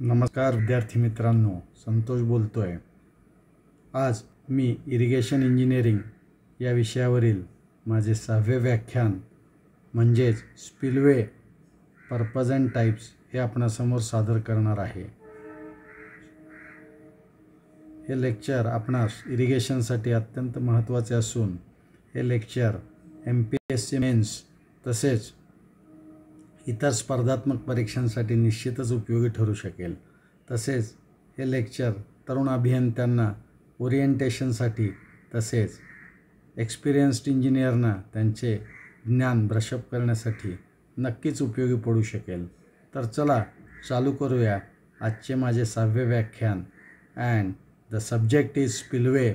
नमस्कार विद्यार्थी मित्रांनो, संतोष बोलतोय। आज मी इरिगेशन इंजिनिअरिंग या विषयावरील माझे 6वे व्याख्यान म्हणजेच स्पिलवे पर्पज अँड टाइप्स हे आपणासमोर सादर करणार आहे। हे लेक्चर आपणास इरिगेशनसाठी अत्यंत महत्त्वाचे असून हे लेक्चर MPSC मेन्स तसेच इतर स्पर्धात्मक परीक्षांसाठी निश्चितच उपयोगी ठरू शकेल। तसेच हे लेक्चर तरुण अभियंत्यांना ओरिएंटेशनसाठी तसेच एक्सपिरियन्स्ड इंजिनियरना त्यांचे ज्ञान ब्रशअप करण्यासाठी नक्कीच उपयोगी पडू शकेल। तर चला चालू करूया आजचे माझे 6वे व्याख्यान and the subject is spillway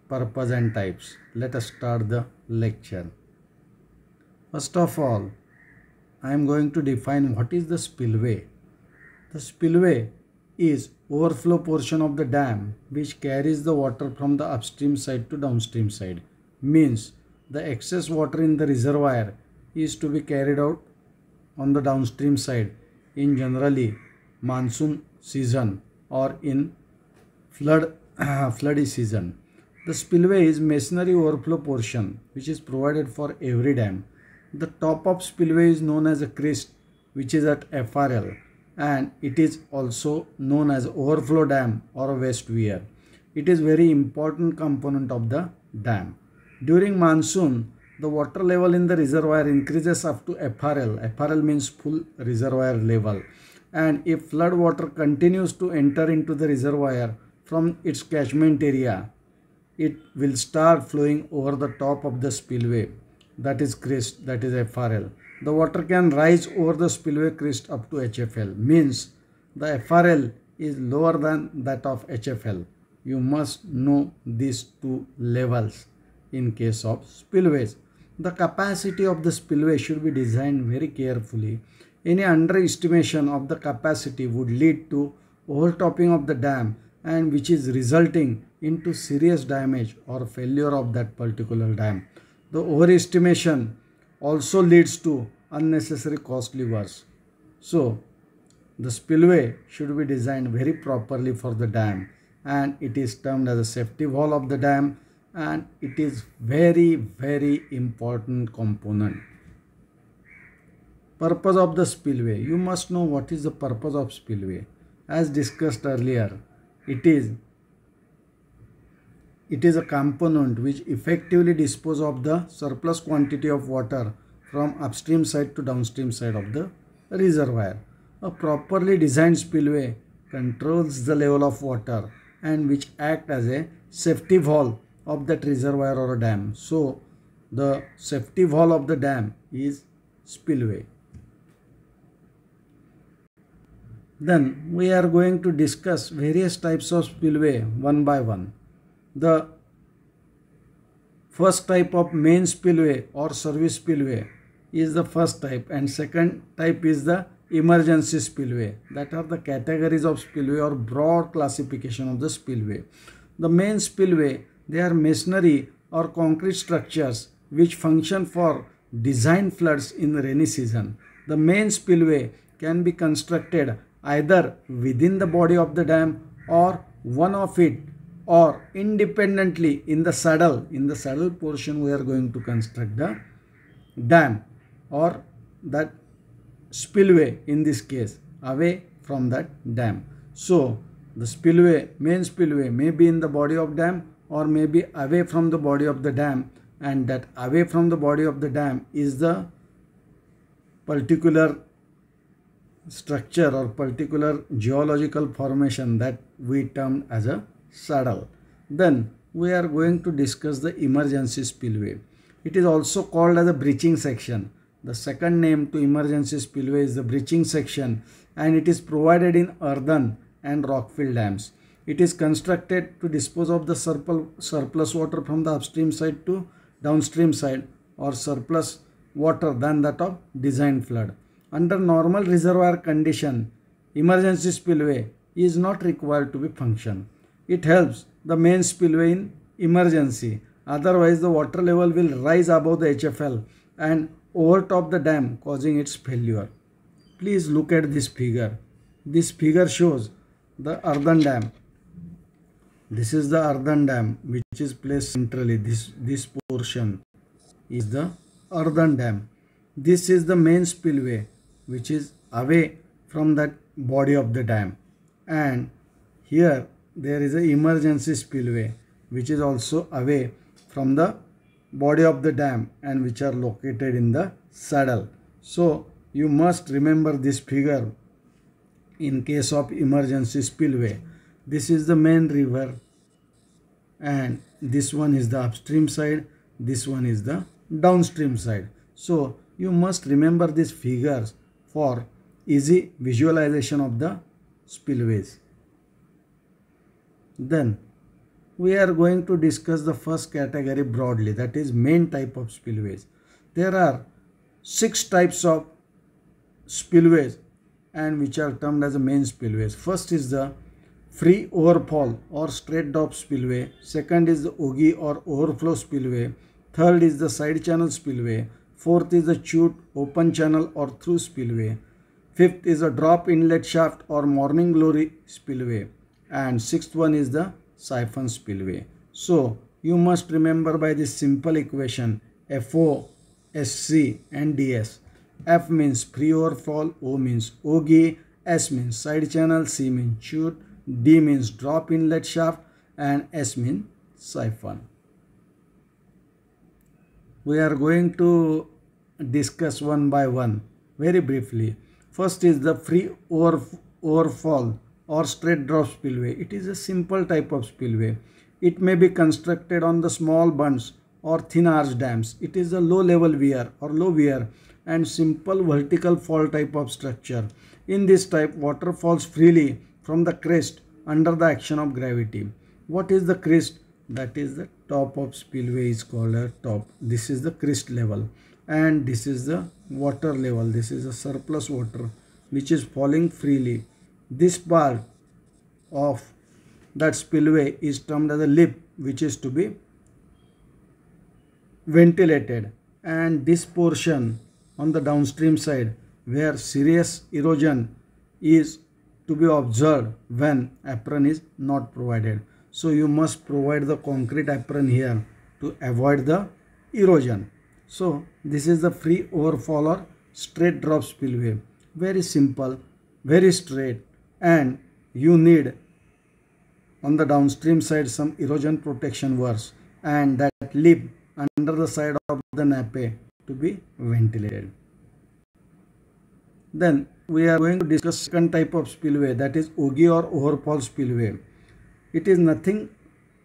purpose and types. Let us start the lecture. First of all, I am going to define what is the spillway. The spillway is overflow portion of the dam which carries the water from the upstream side to downstream side. Means the excess water in the reservoir is to be carried out on the downstream side in generally monsoon season or in floody season. The spillway is masonry overflow portion which is provided for every dam. The top of spillway is known as a crest, which is at FRL, and it is also known as overflow dam or a waste weir. It is very important component of the dam. During monsoon, the water level in the reservoir increases up to FRL. FRL means full reservoir level. And if flood water continues to enter into the reservoir from its catchment area, it will start flowing over the top of the spillway. That is crest, that is FRL. The water can rise over the spillway crest up to HFL. Means the FRL is lower than that of HFL. You must know these two levels in case of spillways. The capacity of the spillway should be designed very carefully. Any underestimation of the capacity would lead to overtopping of the dam and which is resulting into serious damage or failure of that particular dam. The overestimation also leads to unnecessary costly works. So, the spillway should be designed very properly for the dam, and it is termed as a safety valve of the dam, and it is very important component. Purpose of the spillway. You must know what is the purpose of spillway. As discussed earlier, it is a component which effectively disposes of the surplus quantity of water from upstream side to downstream side of the reservoir. A properly designed spillway controls the level of water and which act as a safety valve of that reservoir or a dam. So, the safety valve of the dam is spillway. Then we are going to discuss various types of spillway one by one. The first type of main spillway or service spillway is the first type, and second type is the emergency spillway. That are the categories of spillway or broad classification of the spillway. The main spillway, they are masonry or concrete structures which function for design floods in the rainy season. The main spillway can be constructed either within the body of the dam or one of it or independently in the saddle. In the saddle portion we are going to construct the dam or that spillway, in this case away from that dam. So the spillway, main spillway may be in the body of dam or may be away from the body of the dam, and that away from the body of the dam is the particular structure or particular geological formation that we term as a saddle. Then we are going to discuss the emergency spillway. It is also called as a breaching section. The second name to emergency spillway is the breaching section, and it is provided in earthen and rock-filled dams. It is constructed to dispose of the surplus water from the upstream side to downstream side or surplus water than that of design flood. Under normal reservoir condition, emergency spillway is not required to be function. It helps the main spillway in emergency. Otherwise, the water level will rise above the HFL and overtop the dam, causing its failure. Please look at this figure. this figure shows the earthen dam. This is the earthen dam which is placed centrally. This portion is the earthen dam. This is the main spillway which is away from that body of the dam, and here there is an emergency spillway which is also away from the body of the dam and which are located in the saddle. So you must remember this figure in case of emergency spillway. This is the main river, and this one is the upstream side, this one is the downstream side. So you must remember these figures for easy visualization of the spillways. Then we are going to discuss the first category broadly, that is main type of spillways. There are 6 types of spillways and which are termed as the main spillways. First is the free overfall or straight drop spillway. Second is the ogee or overflow spillway. Third is the side channel spillway. Fourth is the chute, open channel or through spillway. Fifth is a drop inlet shaft or morning glory spillway. And sixth one is the siphon spillway. So you must remember by this simple equation FO, SC and DS. F means free overfall, O means ogee, S means side channel, C means chute, D means drop inlet shaft and S means siphon. We are going to discuss one by one very briefly. First is the free overfall or straight drop spillway. It is a simple type of spillway. It may be constructed on the small bunds or thin arch dams. It is a low level weir or low weir and simple vertical fall type of structure. In this type, water falls freely from the crest under the action of gravity. What is the crest? That is the top of spillway is called a top. This is the crest level and this is the water level. This is the surplus water which is falling freely. This part of that spillway is termed as a lip, which is to be ventilated, and this portion on the downstream side where serious erosion is to be observed when apron is not provided. So you must provide the concrete apron here to avoid the erosion. So this is the free overfall or straight drop spillway. Very simple, very straight, and you need on the downstream side some erosion protection works and that lip under the side of the nappe to be ventilated. Then we are going to discuss second type of spillway, that is ogee or overfall spillway. It is nothing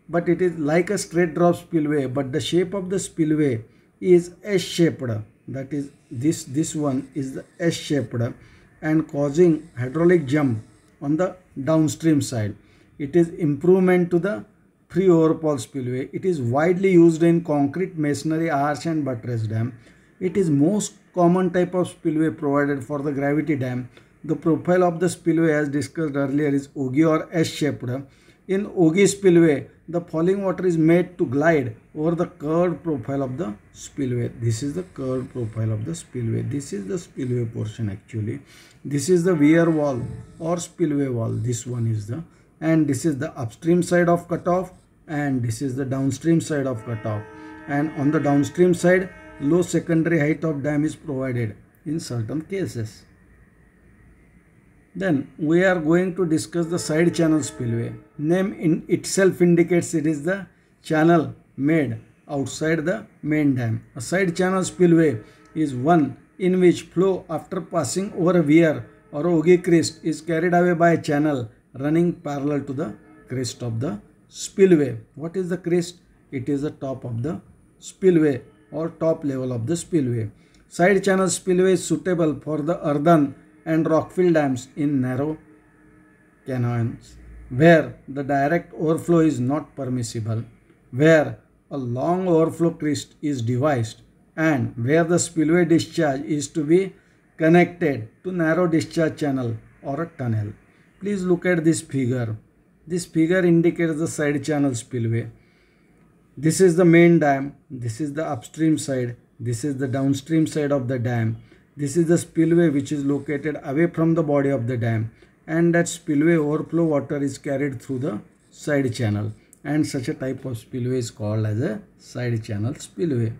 but it is like a straight drop spillway, but the shape of the spillway is S-shaped. That is this one is the S-shaped and causing hydraulic jump on the downstream side. It is improvement to the free overfall spillway. It is widely used in concrete, masonry, arch and buttress dam. It is most common type of spillway provided for the gravity dam. The profile of the spillway as discussed earlier is ogee or S-shaped. In ogee spillway, the falling water is made to glide over the curved profile of the spillway. This is the curved profile of the spillway. This is the spillway portion actually. This is the weir wall or spillway wall. This one is the, and this is the upstream side of cutoff and this is the downstream side of cutoff. And on the downstream side, low secondary height of dam is provided in certain cases. Then we are going to discuss the side channel spillway. Name in itself indicates it is the channel made outside the main dam. A side channel spillway is one in which flow after passing over a weir or ogee crest is carried away by a channel running parallel to the crest of the spillway. What is the crest? It is the top of the spillway or top level of the spillway. Side channel spillway is suitable for the earthen and rockfill dams in narrow canons where the direct overflow is not permissible, where a long overflow crest is devised, and where the spillway discharge is to be connected to narrow discharge channel or a tunnel. Please look at this figure. This figure indicates the side channel spillway. This is the main dam, this is the upstream side, this is the downstream side of the dam. This is the spillway which is located away from the body of the dam, and that spillway overflow water is carried through the side channel, and such a type of spillway is called as a side channel spillway.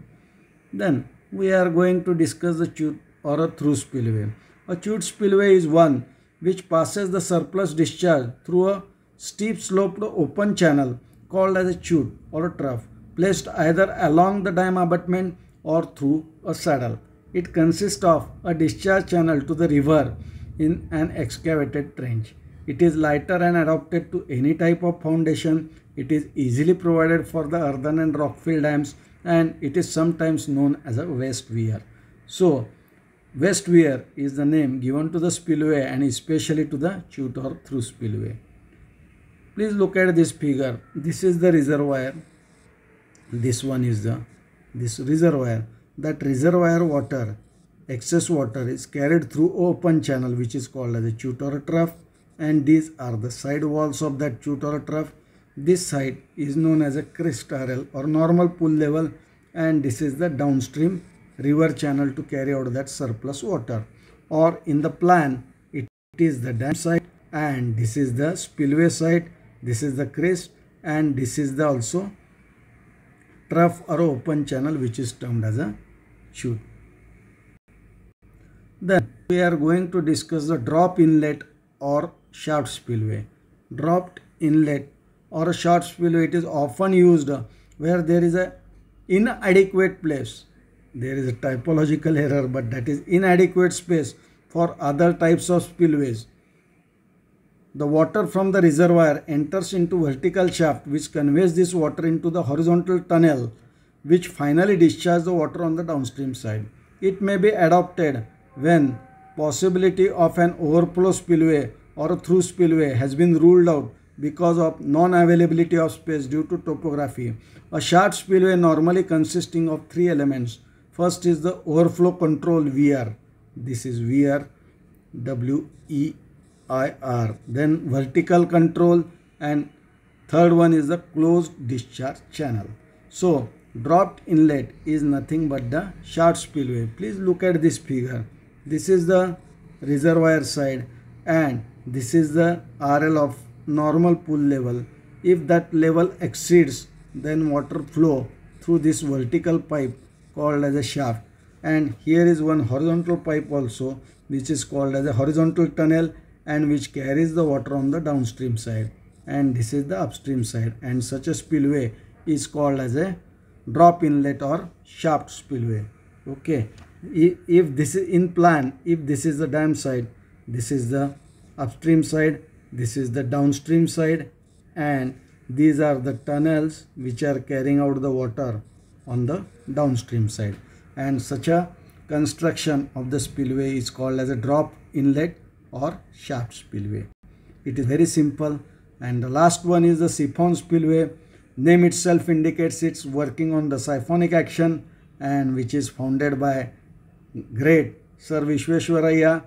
Then we are going to discuss the chute or a through spillway. A chute spillway is one which passes the surplus discharge through a steep sloped open channel called as a chute or a trough, placed either along the dam abutment or through a saddle. It consists of a discharge channel to the river in an excavated trench. It is lighter and adapted to any type of foundation. It is easily provided for the earthen and rock-filled dams, and it is sometimes known as a waste weir. So, waste weir is the name given to the spillway and especially to the chute or through spillway. Please look at this figure. This is the reservoir. This one is this reservoir. That reservoir water, excess water, is carried through open channel which is called as a chute or a trough, and these are the side walls of that chute or a trough. This side is known as a crest RL or normal pool level, and this is the downstream river channel to carry out that surplus water. Or in the plan, it is the dam side, and this is the spillway side, this is the crest, and this is the also trough or open channel which is termed as a chute. Then we are going to discuss the drop inlet or shaft spillway. Dropped inlet or a shaft spillway, it is often used where there is a inadequate place. There is a typological error, but that is inadequate space for other types of spillways. The water from the reservoir enters into vertical shaft which conveys this water into the horizontal tunnel which finally discharges the water on the downstream side. It may be adopted when possibility of an overflow spillway or a through spillway has been ruled out because of non-availability of space due to topography. A shaft spillway normally consisting of three elements. First is the overflow control weir. This is weir, W-E-I-R. Then vertical control, and third one is the closed discharge channel. So dropped inlet is nothing but the shaft spillway. Please look at this figure. This is the reservoir side and this is the RL of normal pool level. If that level exceeds, then water flow through this vertical pipe called as a shaft, and here is one horizontal pipe also which is called as a horizontal tunnel and which carries the water on the downstream side, and this is the upstream side, and such a spillway is called as a drop inlet or shaft spillway. Okay, if this is in plan, if this is the dam side, this is the upstream side, this is the downstream side, and these are the tunnels which are carrying out the water on the downstream side, and such a construction of the spillway is called as a drop inlet or shaft spillway. It is very simple. And the last one is the siphon spillway. Name itself indicates it's working on the siphonic action, and which is founded by great Sir Visvesvaraya.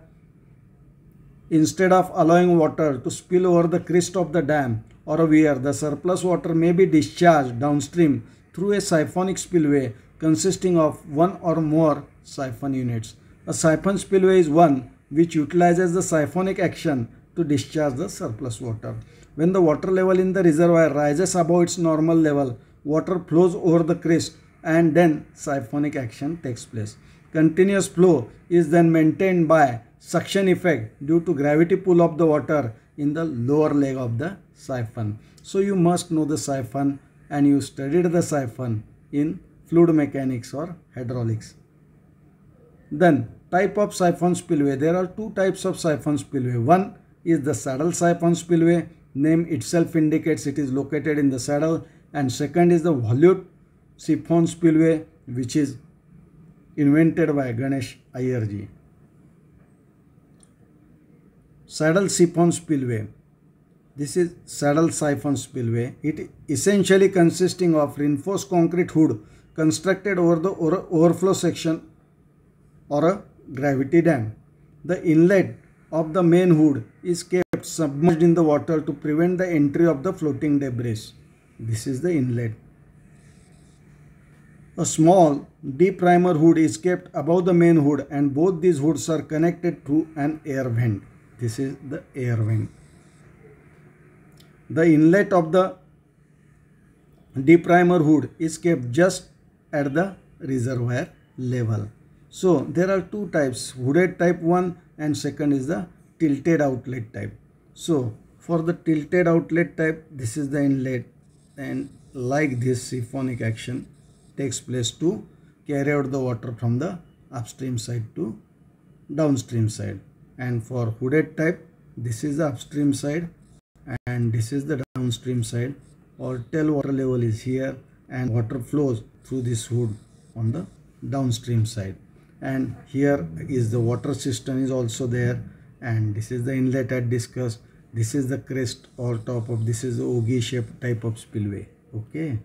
Instead of allowing water to spill over the crest of the dam or a weir, the surplus water may be discharged downstream through a siphonic spillway consisting of one or more siphon units. A siphon spillway is one which utilizes the siphonic action to discharge the surplus water. When the water level in the reservoir rises above its normal level, water flows over the crest and then siphonic action takes place. Continuous flow is then maintained by suction effect due to gravity pull of the water in the lower leg of the siphon. So you must know the siphon, and you studied the siphon in fluid mechanics or hydraulics. Then type of siphon spillway. There are two types of siphon spillway. One is the saddle siphon spillway. Name itself indicates it is located in the saddle. And second is the volute siphon spillway, which is invented by Ganesh Iyer ji. Saddle siphon spillway. This is saddle siphon spillway. It essentially consisting of reinforced concrete hood constructed over the overflow section or a gravity dam. The inlet of the main hood is kept submerged in the water to prevent the entry of the floating debris. This is the inlet. A small deprimer hood is kept above the main hood, and both these hoods are connected through an air vent. This is the air vent. The inlet of the deprimer hood is kept just at the reservoir level. So there are two types, hooded type 1 and second is the tilted outlet type. So for the tilted outlet type, this is the inlet, and like this siphonic action takes place to carry out the water from the upstream side to downstream side. And for hooded type, this is the upstream side and this is the downstream side. Or tail water level is here and water flows through this hood on the downstream side, and here is the water system is also there, and this is the inlet I discussed. This is the crest or top of, this is the ogee shaped type of spillway. Okay,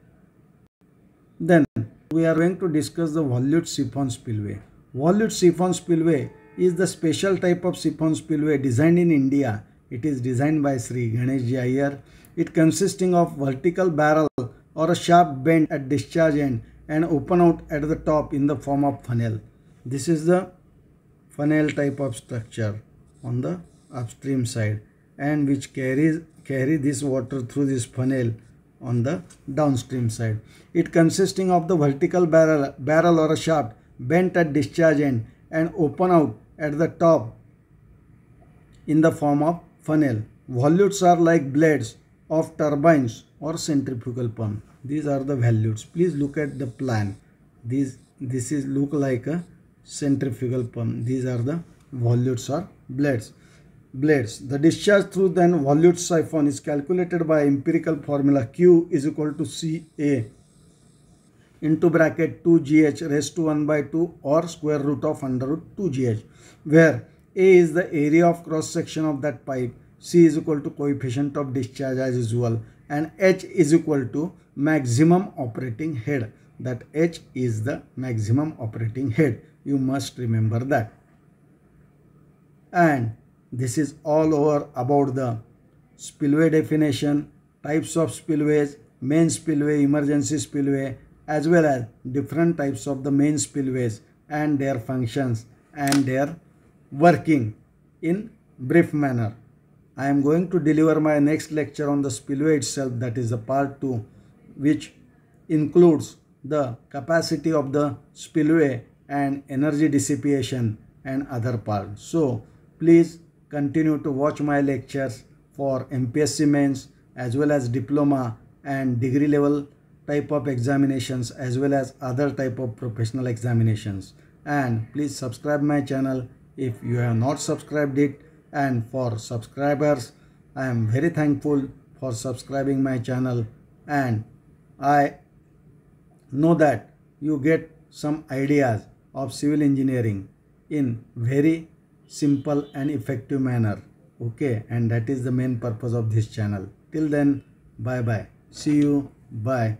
then we are going to discuss the volute siphon spillway. Volute siphon spillway is the special type of siphon spillway designed in India. It is designed by Sri Ganesh Ji Iyer. It consisting of vertical barrel or a shaft bent at discharge end and open out at the top in the form of funnel. This is the funnel type of structure on the upstream side, and which carry this water through this funnel on the downstream side. It consisting of the vertical barrel or a shaft bent at discharge end and open out at the top in the form of funnel. Volutes are like blades of turbines or centrifugal pump. These are the volutes. Please look at the plan. This is look like a centrifugal pump. These are the volutes or blades. The discharge through the volute siphon is calculated by empirical formula Q is equal to Ca into bracket 2gh raised to 1 by 2 or square root of under root 2gh, where A is the area of cross section of that pipe, C is equal to coefficient of discharge as usual, and H is equal to maximum operating head. That H is the maximum operating head. You must remember that. And this is all over about the spillway definition, types of spillways, main spillway, emergency spillway, as well as different types of the main spillways and their functions and their working in brief manner. I am going to deliver my next lecture on the spillway itself, that is the part 2, which includes the capacity of the spillway and energy dissipation and other parts. So please continue to watch my lectures for MPSC mains as well as diploma and degree level type of examinations as well as other type of professional examinations. And please subscribe my channel if you have not subscribed it. And for subscribers, I am very thankful for subscribing my channel, and I know that you get some ideas of civil engineering in very simple and effective manner. Okay, and that is the main purpose of this channel. Till then, bye bye. See you. Bye.